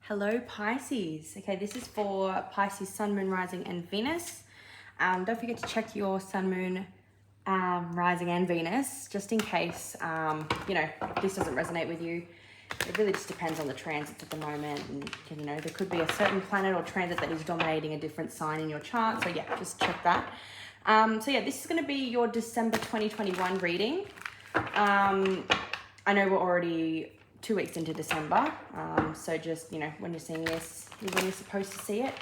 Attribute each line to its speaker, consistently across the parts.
Speaker 1: Hello Pisces. Okay, this is for Pisces, Sun, Moon, Rising and Venus. Don't forget to check your Sun, Moon, Rising and Venus, just in case, this doesn't resonate with you. It really just depends on the transits at the moment. And, there could be a certain planet or transit that is dominating a different sign in your chart. So yeah, just check that. This is going to be your December 2021 reading. I know we're already 2 weeks into December, so just, when you're seeing this, is when you're supposed to see it.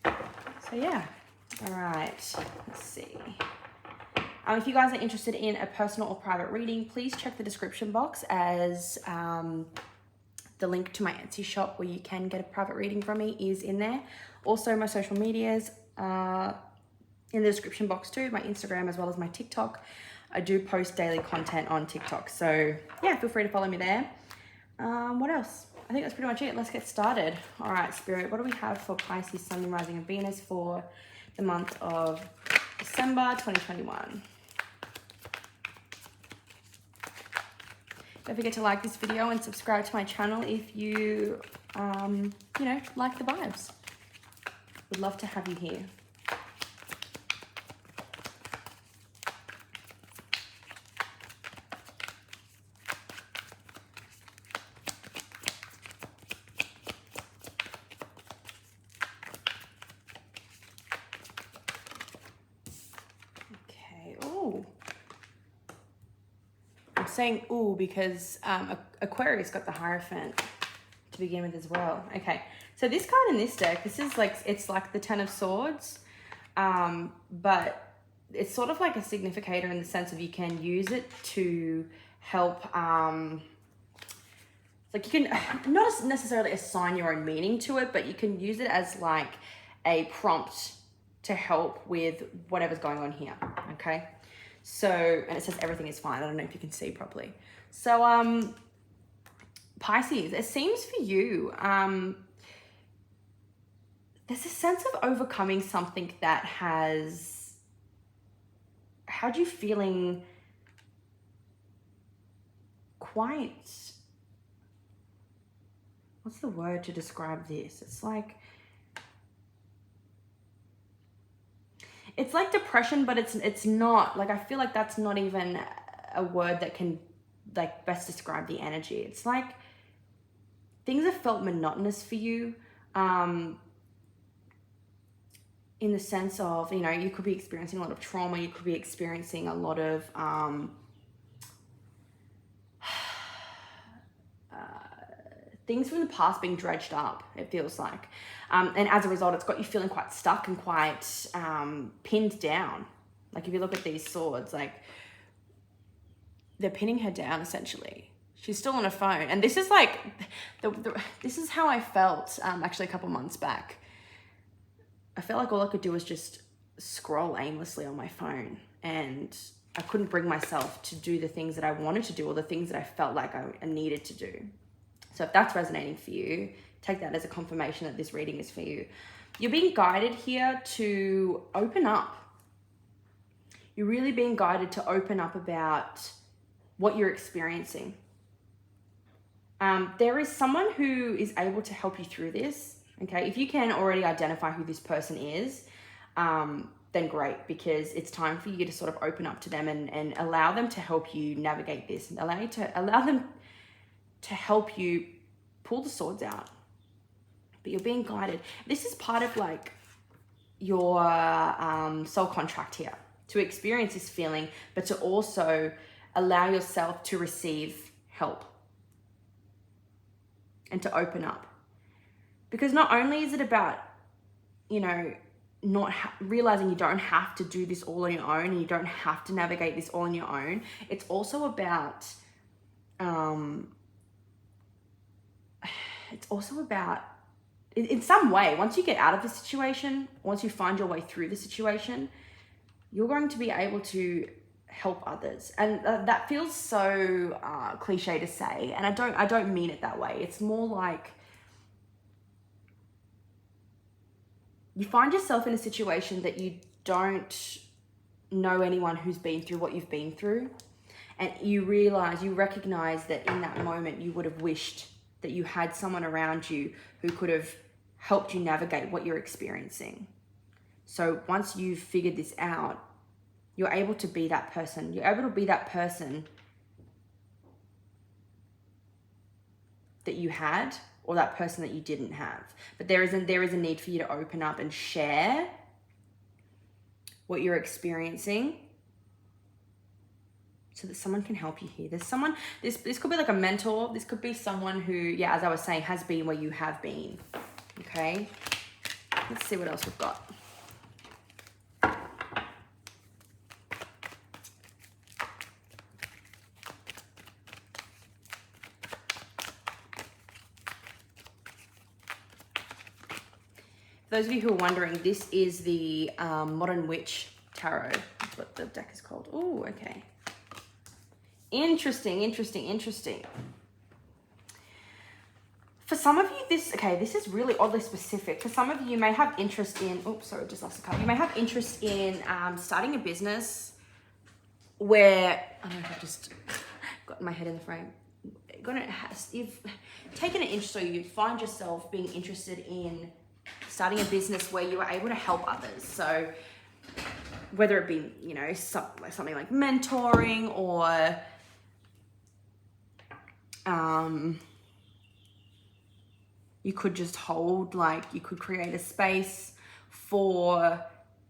Speaker 1: So yeah, all right, let's see. If you guys are interested in a personal or private reading, please check the description box as the link to my Etsy shop where you can get a private reading from me is in there. Also, my social medias are in the description box too, my Instagram as well as my TikTok. I do post daily content on TikTok, so yeah, feel free to follow me there. What else? I think that's pretty much it. Let's get started. All right, Spirit, what do we have for Pisces, Sun, Moon, Rising and Venus for the month of December 2021? Don't forget to like this video and subscribe to my channel if you, like the vibes. Would love to have you here. Saying ooh because Aquarius got the Hierophant to begin with as well. Okay, so this card in this deck, it's like the Ten of Swords, but it's sort of like a significator in the sense of you can use it to help, you can not necessarily assign your own meaning to it, but you can use it as like a prompt to help with whatever's going on here. Okay. So, and it says everything is fine. I don't know if you can see properly. So, Pisces, it seems for you, there's a sense of overcoming something that has had you feeling quite, what's the word to describe this? It's like depression, but it's not. Like, I feel like that's not even a word that can, best describe the energy. It's like things have felt monotonous for you, in the sense of, you could be experiencing a lot of trauma. You could be experiencing a lot of, things from the past being dredged up, it feels like. And as a result, it's got you feeling quite stuck and quite pinned down. Like, if you look at these swords, they're pinning her down, essentially. She's still on her phone. And this is this is how I felt actually a couple months back. I felt like all I could do was just scroll aimlessly on my phone. And I couldn't bring myself to do the things that I wanted to do or the things that I felt like I needed to do. So if that's resonating for you, take that as a confirmation that this reading is for you. You're being guided here to open up. You're really being guided to open up about what you're experiencing. There is someone who is able to help you through this. Okay, if you can already identify who this person is, then great, because it's time for you to sort of open up to them and allow them to help you navigate this, and allow them to help you pull the swords out. But you're being guided. This is part of your soul contract here, to experience this feeling, but to also allow yourself to receive help and to open up. Because not only is it about, not realizing you don't have to do this all on your own, and you don't have to navigate this all on your own. It's also about, in some way, once you get out of the situation, once you find your way through the situation, you're going to be able to help others. And that feels so cliche to say, and I don't mean it that way. It's more like you find yourself in a situation that you don't know anyone who's been through what you've been through, and you recognize that in that moment you would have wished that you had someone around you who could have helped you navigate what you're experiencing. So once you've figured this out, you're able to be that person. You're able to be that person that you had, or that person that you didn't have. But there is a need for you to open up and share what you're experiencing so that someone can help you here. There's someone, this could be like a mentor. This could be someone who, yeah, as I was saying, has been where you have been. Okay, let's see what else we've got. For those of you who are wondering, this is the Modern Witch Tarot. That's what the deck is called. Oh, okay. Interesting. For some of you, this is really oddly specific. For some of you may have interest in, oops, sorry, just lost a card. You may have interest in starting a business where, I don't know if I've just got my head in the frame. You've taken an interest, or you find yourself being interested in starting a business where you are able to help others. So whether it be, you know, something like mentoring, or you could just hold, like, you could create a space for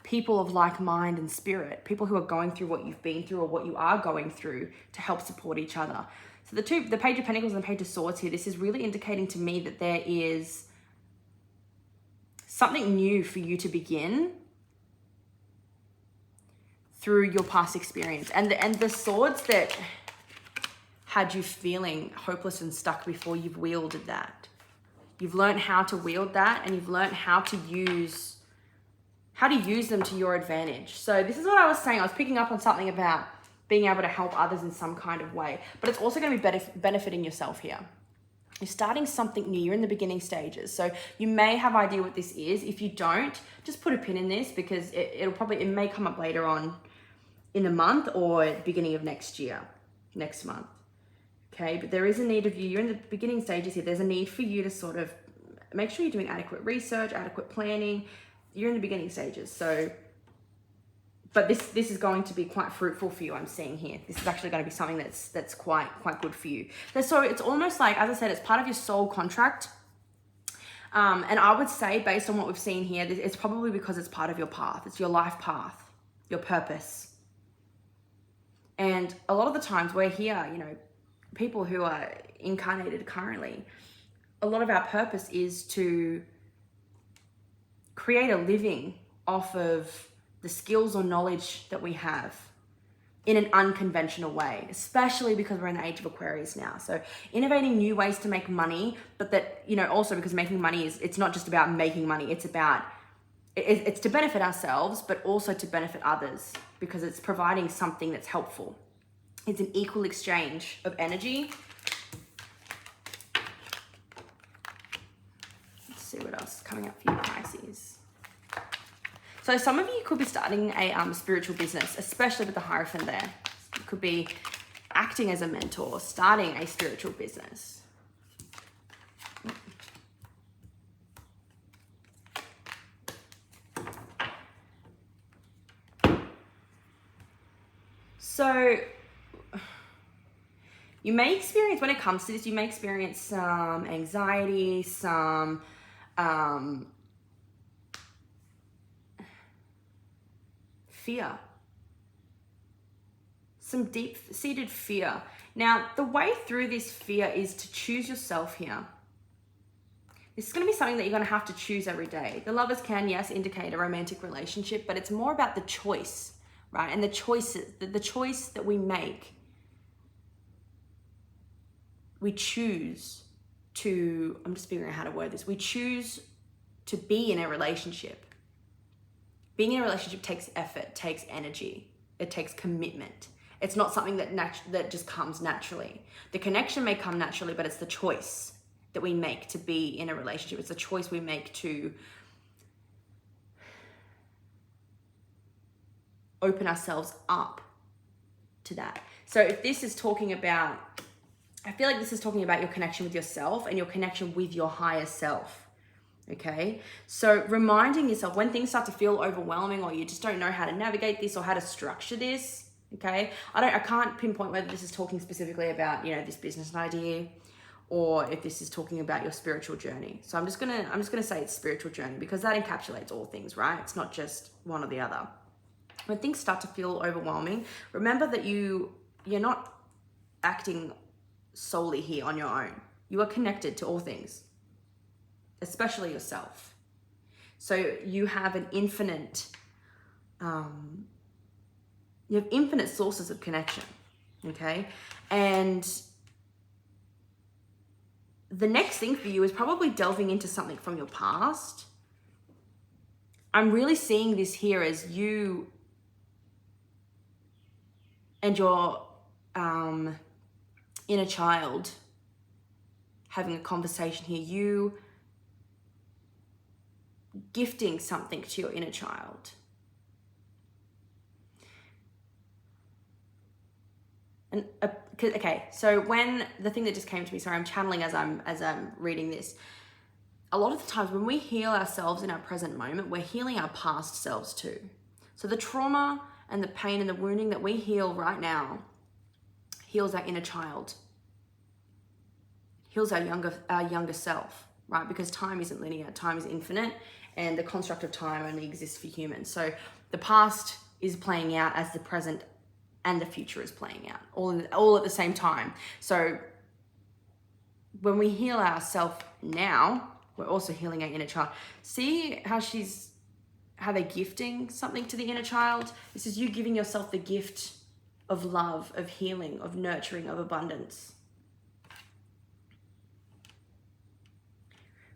Speaker 1: people of like mind and spirit, people who are going through what you've been through or what you are going through, to help support each other. So the Page of Pentacles and the Page of Swords here, this is really indicating to me that there is something new for you to begin through your past experience. And the swords that had you feeling hopeless and stuck before, you've wielded that. You've learned how to wield that, and you've learned how to use them to your advantage. So this is what I was saying. I was picking up on something about being able to help others in some kind of way, but it's also going to be benefiting yourself here. You're starting something new. You're in the beginning stages. So you may have idea what this is. If you don't, just put a pin in this, because it may come up later on in the month, or beginning of next month. Okay, but there is a need of you. You're in the beginning stages here. There's a need for you to sort of make sure you're doing adequate research, adequate planning. You're in the beginning stages. So, but this is going to be quite fruitful for you, I'm seeing here. This is actually going to be something that's quite good for you. So it's almost like, as I said, it's part of your soul contract. And I would say, based on what we've seen here, it's probably because it's part of your path. It's your life path, your purpose. And a lot of the times we're here, you know, people who are incarnated currently, a lot of our purpose is to create a living off of the skills or knowledge that we have in an unconventional way, especially because we're in the age of Aquarius now. So innovating new ways to make money, but that, you know, also because making money it's not just about making money, it's to benefit ourselves, but also to benefit others, because it's providing something that's helpful. It's an equal exchange of energy. Let's see what else is coming up for you, Pisces. So some of you could be starting a spiritual business, especially with the Hierophant there. You could be acting as a mentor, starting a spiritual business. So you may experience, when it comes to this, you may experience some anxiety, some fear, some deep-seated fear. Now, the way through this fear is to choose yourself here. This is going to be something that you're going to have to choose every day. The Lovers can, yes, indicate a romantic relationship, but it's more about the choice, right? And the choices, the choice that we make. We choose to, I'm just figuring out how to word this. We choose to be in a relationship. Being in a relationship takes effort, takes energy, it takes commitment. It's not something that just comes naturally. The connection may come naturally, but it's the choice that we make to be in a relationship. It's the choice we make to open ourselves up to that. So if this is talking about I feel like this is talking about your connection with yourself and your connection with your higher self. Okay, so reminding yourself when things start to feel overwhelming or you just don't know how to navigate this or how to structure this. Okay, I can't pinpoint whether this is talking specifically about, you know, this business idea or if this is talking about your spiritual journey. So I'm just gonna say it's spiritual journey because that encapsulates all things, right? It's not just one or the other. When things start to feel overwhelming, remember that you're not acting solely here on your own. You are connected to all things, especially yourself. So you have an infinite, you have infinite sources of connection, okay? And the next thing for you is probably delving into something from your past. I'm really seeing this here as you and your inner child having a conversation here, you gifting something to your inner child. And okay, so when the thing that just came to me, sorry, I'm channeling as I'm reading this. A lot of the times when we heal ourselves in our present moment, we're healing our past selves too. So the trauma and the pain and the wounding that we heal right now heals our inner child, heals our younger self, right? Because time isn't linear, time is infinite, and the construct of time only exists for humans. So the past is playing out as the present and the future is playing out all at the same time. So when we heal ourselves now, we're also healing our inner child. See how they're gifting something to the inner child? This is you giving yourself the gift of love, of healing, of nurturing, of abundance.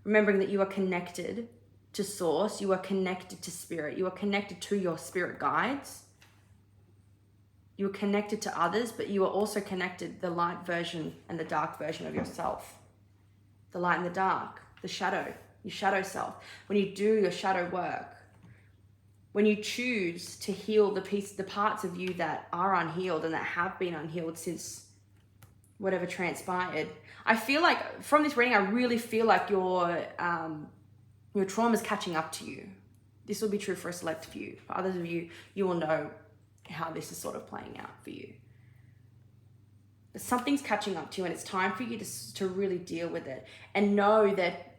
Speaker 1: Remembering that you are connected to source, you are connected to spirit, you are connected to your spirit guides. You are connected to others, but you are also connected the light version and the dark version of yourself. The light and the dark, the shadow, your shadow self. When you do your shadow work, when you choose to heal the parts of you that are unhealed and that have been unhealed since whatever transpired, I feel like from this reading, I really feel like your trauma is catching up to you. This will be true for a select few. For others of you, you will know how this is sort of playing out for you. But something's catching up to you and it's time for you to really deal with it and know that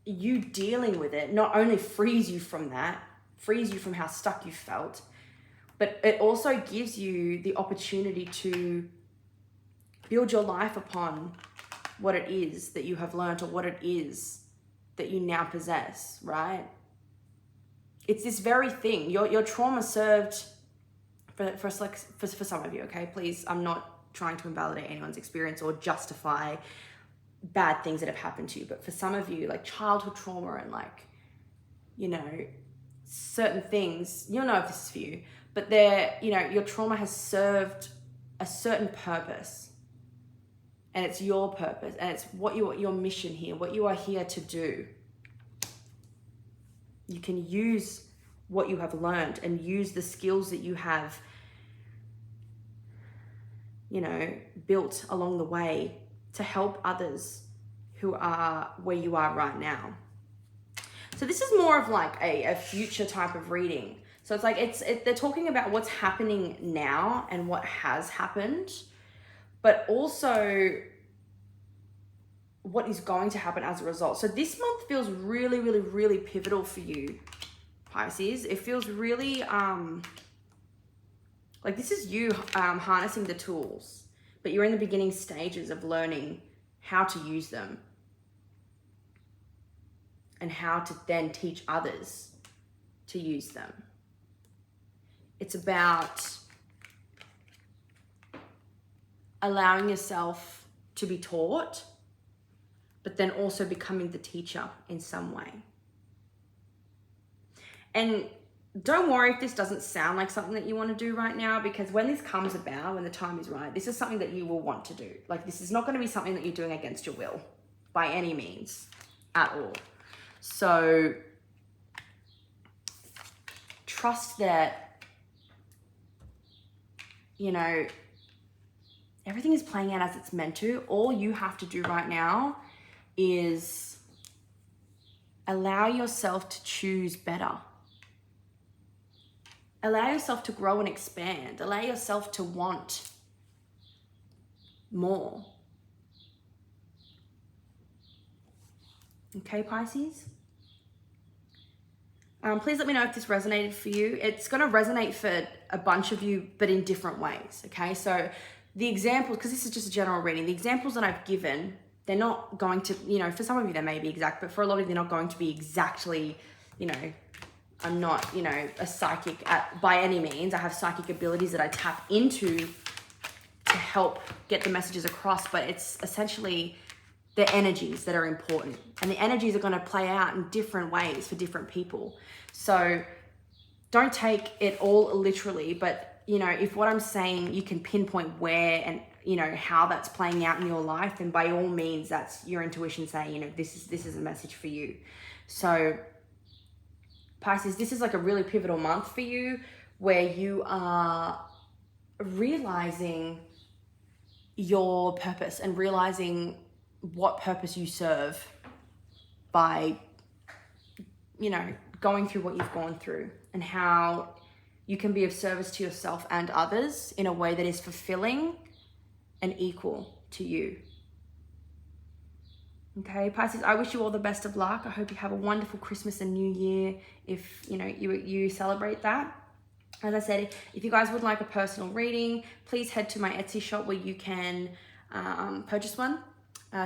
Speaker 1: you dealing with it not only frees you from that, frees you from how stuck you felt, but it also gives you the opportunity to build your life upon what it is that you have learned or what it is that you now possess, right? It's this very thing. Your trauma served for some of you, okay? Please, I'm not trying to invalidate anyone's experience or justify bad things that have happened to you. But for some of you, like childhood trauma and like, you know, certain things, you'll know if this is for you, but your trauma has served a certain purpose. And it's your purpose and it's your mission here, what you are here to do. You can use what you have learned and use the skills that you have, built along the way to help others who are where you are right now. So this is more of like a future type of reading. So it's like they're talking about what's happening now and what has happened, but also what is going to happen as a result. So this month feels really, really, really pivotal for you, Pisces. It feels really like this is you harnessing the tools, but you're in the beginning stages of learning how to use them and how to then teach others to use them. It's about allowing yourself to be taught, but then also becoming the teacher in some way. And don't worry if this doesn't sound like something that you want to do right now, because when this comes about, when the time is right, this is something that you will want to do. Like, this is not going to be something that you're doing against your will by any means at all. So trust that, everything is playing out as it's meant to. All you have to do right now is allow yourself to choose better. Allow yourself to grow and expand. Allow yourself to want more. Okay, Pisces? Please let me know if this resonated for you. It's going to resonate for a bunch of you, but in different ways, okay? So the examples, because this is just a general reading, the examples that I've given, they're not going to, you know, for some of you they may be exact, but for a lot of you they're not going to be exactly, you know, I'm not, you know, a psychic by any means. I have psychic abilities that I tap into to help get the messages across, but it's essentially the energies that are important. And the energies are going to play out in different ways for different people. So don't take it all literally, but, you know, if what I'm saying, you can pinpoint where and, you know, how that's playing out in your life, then by all means, that's your intuition saying, you know, this is a message for you. So Pisces, this is like a really pivotal month for you where you are realizing your purpose and realizing what purpose you serve by, you know, going through what you've gone through, and how you can be of service to yourself and others in a way that is fulfilling and equal to you. Okay, Pisces, I wish you all the best of luck. I hope you have a wonderful Christmas and New Year if, you know, you celebrate that. As I said, if you guys would like a personal reading, please head to my Etsy shop where you can purchase one.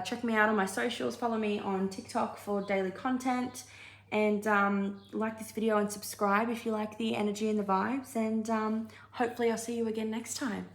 Speaker 1: Check me out on my socials. Follow me on TikTok for daily content. And like this video and subscribe if you like the energy and the vibes. And hopefully I'll see you again next time.